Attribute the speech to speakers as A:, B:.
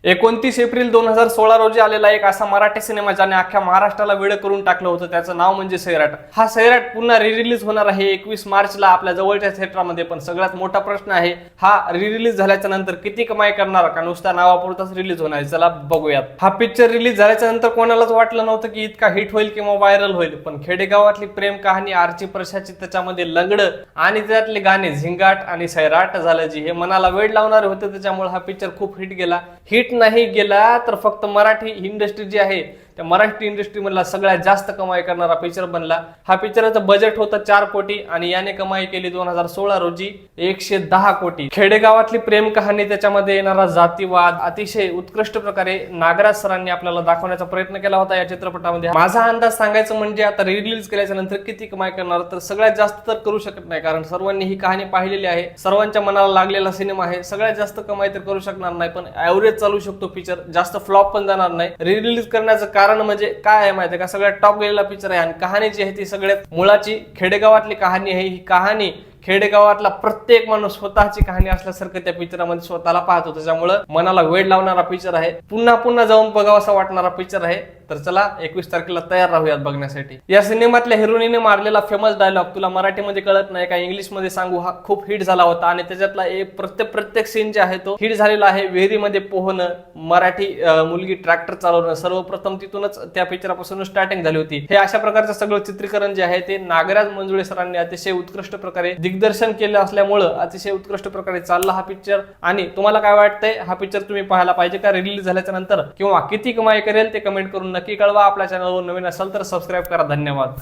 A: 29 April 2016 रोजी आलेला एक असा मराठी सिनेमा ज्याने अख्ख्या महाराष्ट्राला वेडं करून टाकलं होतं, त्याचं नाव म्हणजे सैराट। हा सैराट पुन्हा रिलीज होणार आहे 21 मार्चला आपल्या जवळच्या थिएटरमध्ये। पण सगळ्यात मोठा प्रश्न आहे, हा रिलीज झाल्याच्या नंतर किती कमाई करणार का नुसता नावापुरताच रिलीज होणार? चला बघूयात। हा पिक्चर रिलीज झाल्याच्या नंतर कोणालाच वाटलं नव्हतं की इतका हिट होईल किंवा व्हायरल होईल, पण खेडेगावातली प्रेम कहाणी, आरची प्रशाची त्याच्यामध्ये लंगड आणि त्यातले गाणे झिंगाट आणि सैराट झालं जी हे मनाला वेड लावणारे होते, त्याच्यामुळे हा पिक्चर खूप हिट गेला। हिट नाही गेला तर फक्त मराठी इंडस्ट्री जी आहे त्या मराठी इंडस्ट्री मधला सगळ्यात जास्त कमाई करणारा पिक्चर बनला। हा पिक्चरचं बजेट होतं 4 कोटी आणि याने कमाई केली 2016 रोजी 110 कोटी। खेडेगावातली प्रेम कहाणी, त्याच्यामध्ये येणारा जातीवाद अतिशय उत्कृष्ट प्रकारे नागराज सरांनी आपल्याला दाखवण्याचा प्रयत्न केला होता या चित्रपटामध्ये। माझा अंदाज सांगायचं म्हणजे आता रिलीज केल्याच्या नंतर किती कमाई करणार, तर सगळ्यात जास्त तर करू शकत नाही, कारण सर्वांनी ही कहाणी पाहिलेली आहे, सर्वांच्या मनाला लागलेला सिनेमा आहे। सगळ्यात जास्त कमाई तर करू शकणार नाही, पण ऍव्हरेज चालू शकतो पिक्चर, जास्त फ्लॉप पण जाणार नाही। रिलीज करण्याचं कारण म्हणजे काय आहे माहिती आहे का, सगळ्यात टॉप गेलेला पिक्चर आहे आणि कहाणी जी आहे ती सगळ्यात मुळाची खेडेगावातली कहाणी आहे। ही कहाणी खेडेगावातला प्रत्येक माणूस स्वतःची कहाणी असल्यासारखं त्या पिक्चरामध्ये स्वतःला पाहतो, त्याच्यामुळे मनाला वेड लावणारा पिक्चर आहे, पुन्हा पुन्हा जाऊन बघावासा वाटणारा पिक्चर आहे। तर चला 21 तारखेला तयार राहूयात बघण्यासाठी। या सिनेमातल्या हिरोईनने मारलेला फेमस डायलॉग तुला मराठीमध्ये कळत नाही का इंग्लिश मध्ये सांगू, हा खूप हिट झाला होता आणि त्याच्यातला एक प्रत्येक सीन जे आहे तो हिट झालेला आहे। विहिरीमध्ये पोहणं, मराठी मुलगी ट्रॅक्टर चालवणं, सर्वप्रथम तिथूनच त्या पिक्चरापासून स्टार्टिंग झाली होती। हे अशा प्रकारचं सगळं चित्रीकरण जे आहे ते नागराज मंजुळे सरांनी अतिशय उत्कृष्ट प्रकारे दिग्दर्शन केलं असल्यामुळे अतिशय उत्कृष्ट प्रकारे चालला हा पिक्चर। आणि तुम्हाला काय वाटतंय, हा पिक्चर तुम्ही पाहायला पाहिजे का रिलीज झाल्याच्या नंतर, किंवा किती कमाई करेल ते कमेंट करून नक्की कळवा। आपल्या चॅनलवर नवीन असाल तर सबस्क्राईब करा। धन्यवाद।